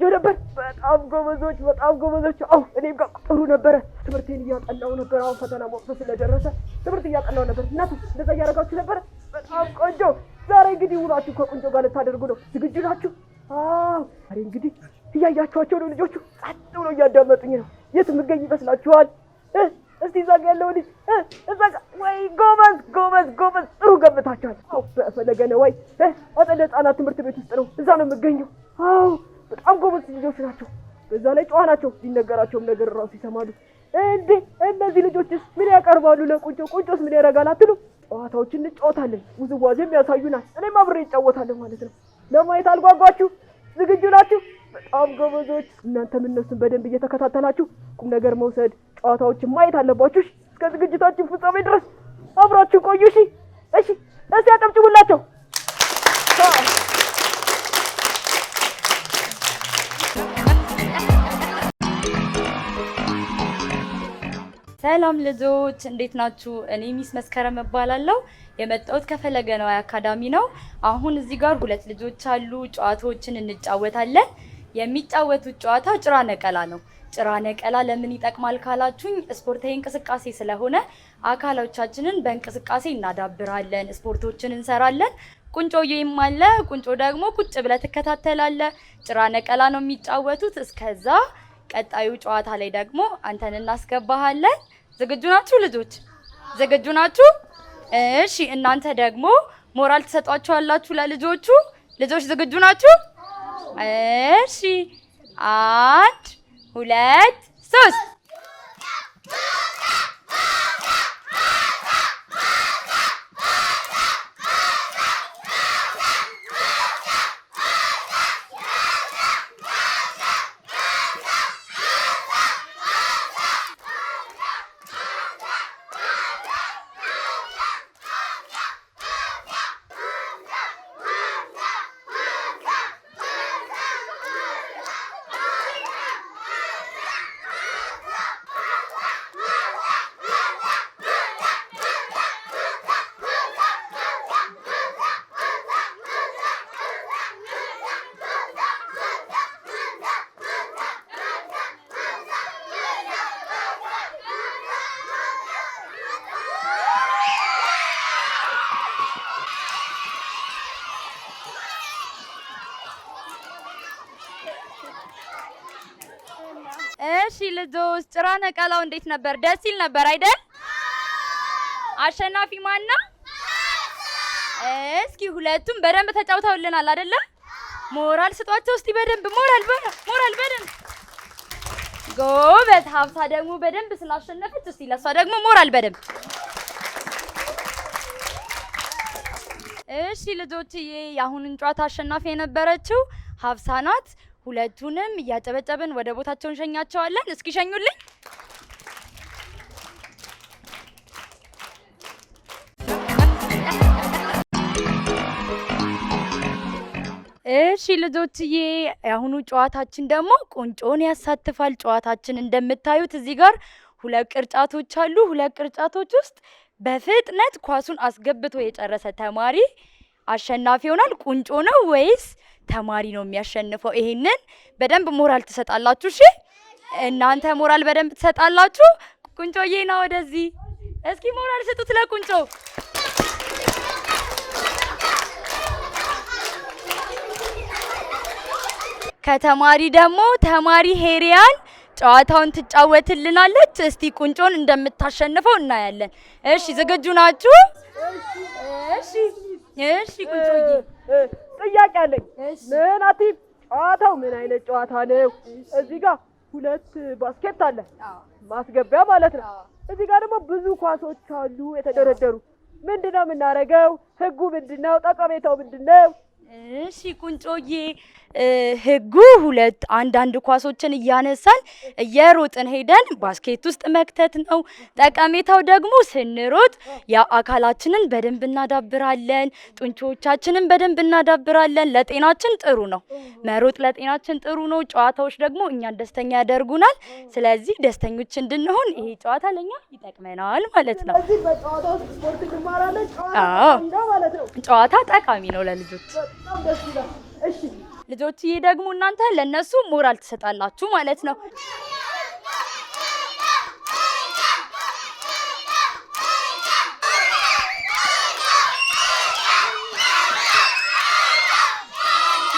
ቆንጆ ነበር። በጣም ጎበዞች። አው እኔም ጋር ጥሩ ነበር። ትምህርቴን እያጠናው ነበር። አሁን ፈተና ወቅቱ ስለደረሰ ትምህርት እያጠናው ነበር። እናቱ እንደዛ እያደረጋችሁ ነበር። በጣም ቆንጆ። ዛሬ እንግዲህ ውሏችሁ ከቆንጆ ጋር ልታደርጉ ነው። ዝግጁ ናችሁ? አው ዛሬ እንግዲህ እያያችኋቸው ነው። ልጆቹ ጸጥ ብለው እያዳመጡኝ ነው። የት የምገኝ ይመስላችኋል? እስቲ እዛ ጋር ያለው ልጅ እዛ ጋር። ወይ ጎበዝ፣ ጥሩ ገምታችኋል። አው በፈለገ ነው ወይ አጸደ ህጻናት ትምህርት ቤት ውስጥ ነው። እዛ ነው የምገኘው። አው በጣም ጎበዝ ልጆች ናቸው። በዛ ላይ ጨዋ ናቸው። ሲነገራቸውም ነገር ራሱ ይሰማሉ። እንዴ እነዚህ ልጆችስ ምን ያቀርባሉ ለቁንጮ? ቁንጮስ ምን ያደርጋል አትሉ? ጨዋታዎችን እንጫወታለን፣ ውዝዋዜም ያሳዩናል። እኔም አብሬ እጫወታለሁ ማለት ነው። ለማየት አልጓጓችሁ? ዝግጁ ናችሁ? በጣም ጎበዞች። እናንተም እነሱን በደንብ እየተከታተላችሁ ቁም ነገር መውሰድ፣ ጨዋታዎችን ማየት አለባችሁ። እስከ ዝግጅታችን ፍጻሜ ድረስ አብራችሁ ቆዩ። እሺ፣ እስቲ አጨብጭቡላቸው። ሰላም ልጆች እንዴት ናችሁ? እኔ ሚስ መስከረም እባላለሁ። የመጣሁት ከፈለገ ነዋይ አካዳሚ ነው። አሁን እዚህ ጋር ሁለት ልጆች አሉ። ጨዋታዎችን እንጫወታለን። የሚጫወቱት ጨዋታ ጭራ ነቀላ ነው። ጭራ ነቀላ ለምን ይጠቅማል ካላችሁኝ፣ ስፖርታዊ እንቅስቃሴ ስለሆነ አካሎቻችንን በእንቅስቃሴ እናዳብራለን፣ ስፖርቶችን እንሰራለን። ቁንጮዬም አለ። ቁንጮ ደግሞ ቁጭ ብለህ ትከታተላለህ። ጭራ ነቀላ ነው የሚጫወቱት። እስከዛ ቀጣዩ ጨዋታ ላይ ደግሞ አንተን እናስገባሃለን። ዝግጁ ናችሁ ልጆች? ዝግጁ ናችሁ? እሺ፣ እናንተ ደግሞ ሞራል ትሰጧቸዋላችሁ ለልጆቹ። ልጆች ዝግጁ ናችሁ? እሺ፣ 1 2 3 እሺ ልጆች ጭራ ነቀላው እንዴት ነበር? ደስ ይል ነበር አይደል? አሸናፊ ማን ነው? እስኪ ሁለቱም በደንብ ተጫውተውልናል አይደለ? ሞራል ስጧቸው እስቲ በደንብ ሞራል በደንብ ጎበዝ። ሀብታ ደግሞ በደንብ ስላሸነፈች እስቲ ለሷ ደግሞ ሞራል በደንብ። እሺ ልጆችዬ የአሁኑን ጨዋታ አሸናፊ የነበረችው ሀብሳ ናት። ሁለቱንም እያጨበጨብን ወደ ቦታቸው እንሸኛቸዋለን። እስኪ ሸኙልኝ። እሺ ልጆችዬ የአሁኑ ጨዋታችን ደግሞ ቁንጮን ያሳትፋል። ጨዋታችን እንደምታዩት እዚህ ጋር ሁለት ቅርጫቶች አሉ። ሁለት ቅርጫቶች ውስጥ በፍጥነት ኳሱን አስገብቶ የጨረሰ ተማሪ አሸናፊ ይሆናል። ቁንጮ ነው ወይስ ተማሪ ነው የሚያሸንፈው? ይሄንን በደንብ ሞራል ትሰጣላችሁ። እሺ እናንተ ሞራል በደንብ ትሰጣላችሁ። ቁንጮዬ ና ወደዚህ። እስኪ ሞራል ስጡት ለቁንጮ። ከተማሪ ደግሞ ተማሪ ሄሪያን ጨዋታውን ትጫወትልናለች። እስቲ ቁንጮን እንደምታሸንፈው እናያለን። እሺ ዝግጁ ናችሁ? እሺ ቁንጮዬ ጥያቄ አለኝ። ምን አቲፍ ጨዋታው ምን አይነት ጨዋታ ነው? እዚህ ጋር ሁለት ባስኬት አለ፣ ማስገቢያ ማለት ነው። እዚህ ጋር ደግሞ ብዙ ኳሶች አሉ የተደረደሩ። ምንድነው የምናደርገው? ህጉ ምንድነው? ጠቀሜታው ምንድነው? እሺ ቁንጮዬ ህጉ ሁለት አንዳንድ ኳሶችን እያነሳን እየሮጥን ሄደን ባስኬት ውስጥ መክተት ነው። ጠቀሜታው ደግሞ ስንሮጥ የአካላችንን በደንብ እናዳብራለን፣ ጡንቻዎቻችንን በደንብ እናዳብራለን። ለጤናችን ጥሩ ነው መሮጥ፣ ለጤናችን ጥሩ ነው። ጨዋታዎች ደግሞ እኛን ደስተኛ ያደርጉናል። ስለዚህ ደስተኞች እንድንሆን ይሄ ጨዋታ ለኛ ይጠቅመናል ማለት ነው። ስለዚህ በጨዋታ ውስጥ ስፖርት እንማራለን። ጨዋታ ጠቃሚ ነው ለልጆች። በጣም ደስ ይላል። እሺ ልጆችዬ ደግሞ እናንተ ለነሱ ሞራል ትሰጣላችሁ ማለት ነው።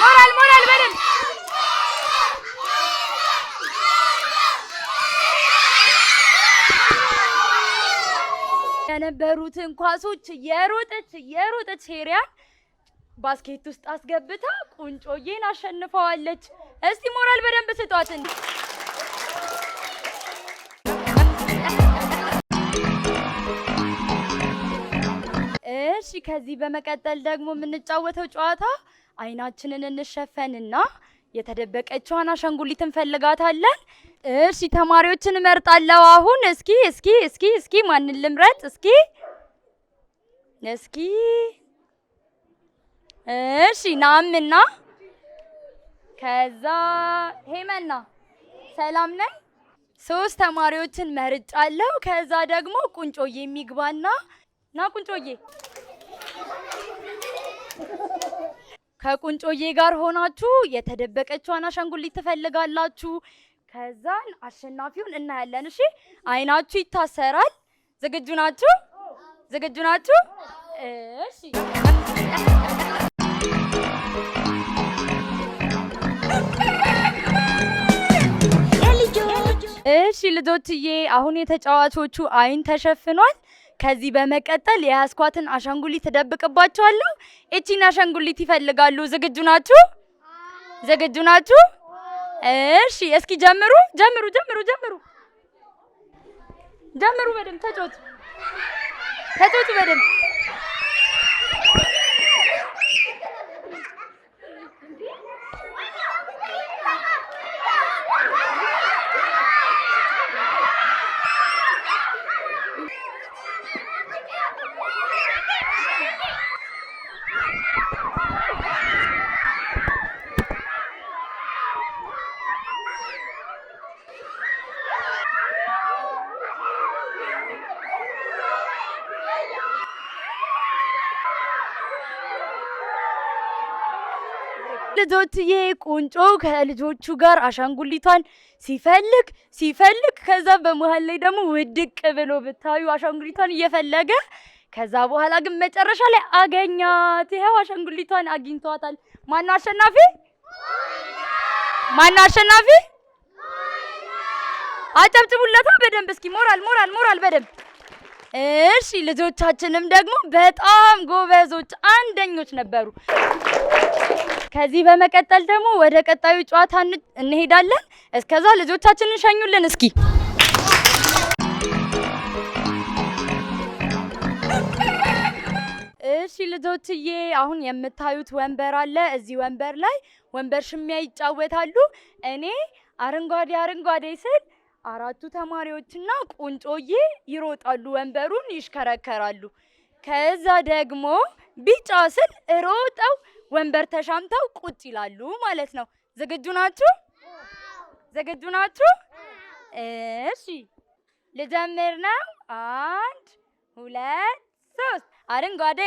ሞራል በደንብ የነበሩትን ኳሶች የሮጠች ሄሪያን ባስኬት ውስጥ አስገብታ ቁንጮዬን አሸንፈዋለች። እስቲ ሞራል በደንብ ስጧት። እሺ ከዚህ በመቀጠል ደግሞ የምንጫወተው ጨዋታ አይናችንን እንሸፈንና የተደበቀችዋን አሻንጉሊት እንፈልጋታለን። እሺ ተማሪዎችን እመርጣለሁ። አሁን እስኪ ማንን ልምረጥ? እስኪ እሺ ናምና ከዛ ሄመና ሰላም ነኝ። 3 ተማሪዎችን መርጫለሁ። ከዛ ደግሞ ቁንጮዬ የሚግባና ና ቁንጮዬ ከቁንጮዬ ጋር ሆናችሁ የተደበቀችዋን አሻንጉሊት ትፈልጋላችሁ። ከዛን አሸናፊውን እናያለን። እሺ አይናችሁ ይታሰራል። ዝግጁ ናችሁ? እሺ እሺ ልጆችዬ አሁን የተጫዋቾቹ አይን ተሸፍኗል። ከዚህ በመቀጠል የያዝኳትን አሻንጉሊት ተደብቅባቸዋለሁ። እቺን አሻንጉሊት ይፈልጋሉ። ዝግጁ ናችሁ? እሺ እስኪ ጀምሩ። በደንብ ተጫወቱ በደንብ። ልጆችዬ ቁንጮ ከልጆቹ ጋር አሻንጉሊቷን ሲፈልግ ከዛ በመሃል ላይ ደግሞ ውድቅ ብሎ ብታዩ አሻንጉሊቷን እየፈለገ ከዛ በኋላ ግን መጨረሻ ላይ አገኛት። ይሄው አሻንጉሊቷን አግኝቷታል። ማነው አሸናፊ? አጨብጭቡለታ በደንብ እስኪ ሞራል በደንብ። እሺ ልጆቻችንም ደግሞ በጣም ጎበዞች አንደኞች ነበሩ። ከዚህ በመቀጠል ደግሞ ወደ ቀጣዩ ጨዋታ እንሄዳለን። እስከዛ ልጆቻችንን ሸኙልን እስኪ። እሺ ልጆችዬ አሁን የምታዩት ወንበር አለ። እዚህ ወንበር ላይ ወንበር ሽሚያ ይጫወታሉ። እኔ አረንጓዴ ስል 4ቱ ተማሪዎችና ቁንጮዬ ይሮጣሉ፣ ወንበሩን ይሽከረከራሉ። ከዛ ደግሞ ቢጫ ስል ሮጠው ወንበር ተሻምተው ቁጭ ይላሉ ማለት ነው። ዝግጁ ናችሁ? እሺ ልጀምር ነው። 1 2 3 አረንጓዴ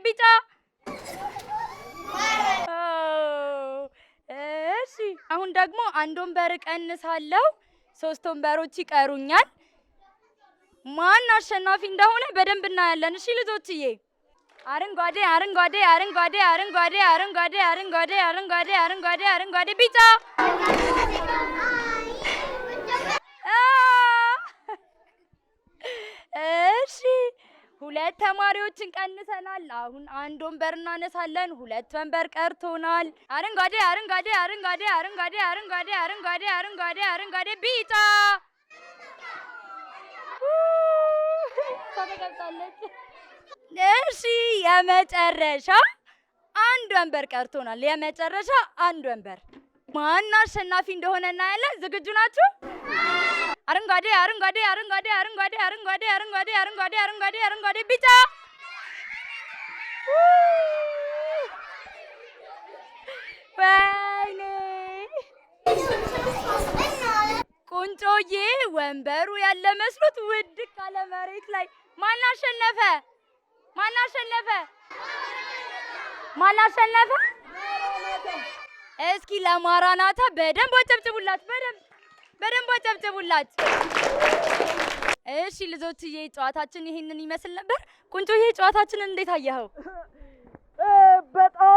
ቢጫ። እሺ አሁን ደግሞ 1 ወንበር እቀንሳለሁ። 3 ወንበሮች ይቀሩኛል። ማን አሸናፊ እንደሆነ በደንብ እናያለን። እሺ ልጆችዬ አረንጓዴ ቢጫ። እሺ 2 ተማሪዎችን ቀንሰናል። አሁን 1 ወንበር እናነሳለን። 2 ወንበር ቀርቶናል። አረንጓዴ ቢጫ። እሺ የመጨረሻ 1 ወንበር ቀርቶናል። የመጨረሻ 1 ወንበር። ማን አሸናፊ እንደሆነ እናያለን። ዝግጁ ናችሁ? አረንጓዴ ቢጫ። ወይኔ ቁንጮዬ ወንበሩ ያለ መስሎት ውድቅ አለ መሬት ላይ። ማን አሸነፈ? ማን አሸነፈ? እስኪ ለማራናታ በደንብ አጨብጭቡላት፣ በደንብ አጨብጭቡላት። እሺ ልጆችዬ ጨዋታችን ይሄንን ይመስል ነበር። ቁንጮዬ ጨዋታችንን እንዴት አየኸው? በጣም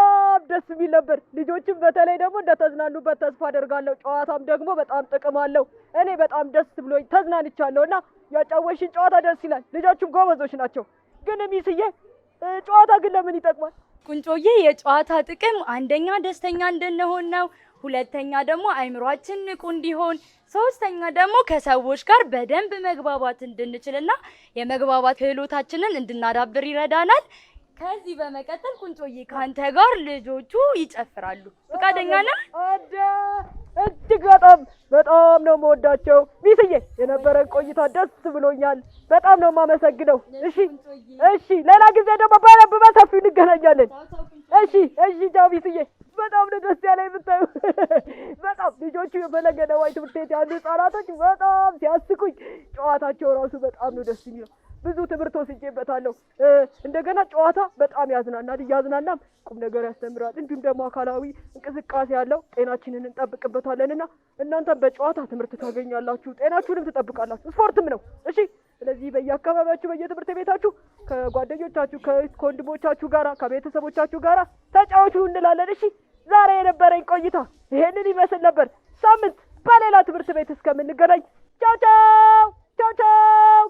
ደስ የሚል ነበር። ልጆችም በተለይ ደግሞ እንደተዝናኑበት ተስፋ አደርጋለሁ። ጨዋታም ደግሞ በጣም ጥቅም አለው። እኔ በጣም ደስ ብሎኝ ተዝናንቻለሁ እና ያጫወሽን ጨዋታ ደስ ይላል። ልጆቹም ጎበዞች ናቸው። ግን ሚስዬ ጨዋታ ግን ለምን ይጠቅማል? ቁንጮዬ የጨዋታ ጥቅም አንደኛ ደስተኛ እንድንሆን ነው። ሁለተኛ ደግሞ አይምሯችን ንቁ እንዲሆን፣ ሶስተኛ ደግሞ ከሰዎች ጋር በደንብ መግባባት እንድንችልና የመግባባት ክህሎታችንን እንድናዳብር ይረዳናል። ከዚህ በመቀጠል ቁንጮዬ ካንተ ጋር ልጆቹ ይጨፍራሉ። ፈቃደኛ ነህ? እጅግ በጣም ነው የምወዳቸው። ሚስዬ የነበረን ቆይታ ደስ ብሎኛል። በጣም ነው የማመሰግነው። እሺ ሌላ ጊዜ ደግሞ በደንብ በሰፊው እንገናኛለን። እሺ ቻው ሚስዬ። በጣም ነው ደስ ያለኝ የምታዩ። በጣም ልጆቹ የፈለገ ነዋይ ትምህርት ቤት ያሉ ህጻናቶች በጣም ሲያስቁኝ፣ ጨዋታቸው ራሱ በጣም ነው ደስ የሚለው። ብዙ ትምህርት ወስጄበታለሁ። እንደገና ጨዋታ በጣም ያዝናናል፣ እያዝናናም ቁም ነገር ያስተምራል። እንዲሁም ደግሞ አካላዊ እንቅስቃሴ ያለው ጤናችንን እንጠብቅበታለንና እናንተም በጨዋታ ትምህርት ታገኛላችሁ፣ ጤናችሁንም ትጠብቃላችሁ። ስፖርትም ነው። እሺ ስለዚህ በየአካባቢያችሁ በየትምህርት ቤታችሁ ከጓደኞቻችሁ ከወንድሞቻችሁ ጋራ ከቤተሰቦቻችሁ ጋራ ተጫወቱ እንላለን። እሺ ዛሬ የነበረኝ ቆይታ ይሄንን ይመስል ነበር። ሳምንት በሌላ ትምህርት ቤት እስከምንገናኝ ቻው ቻው ቻው ቻው።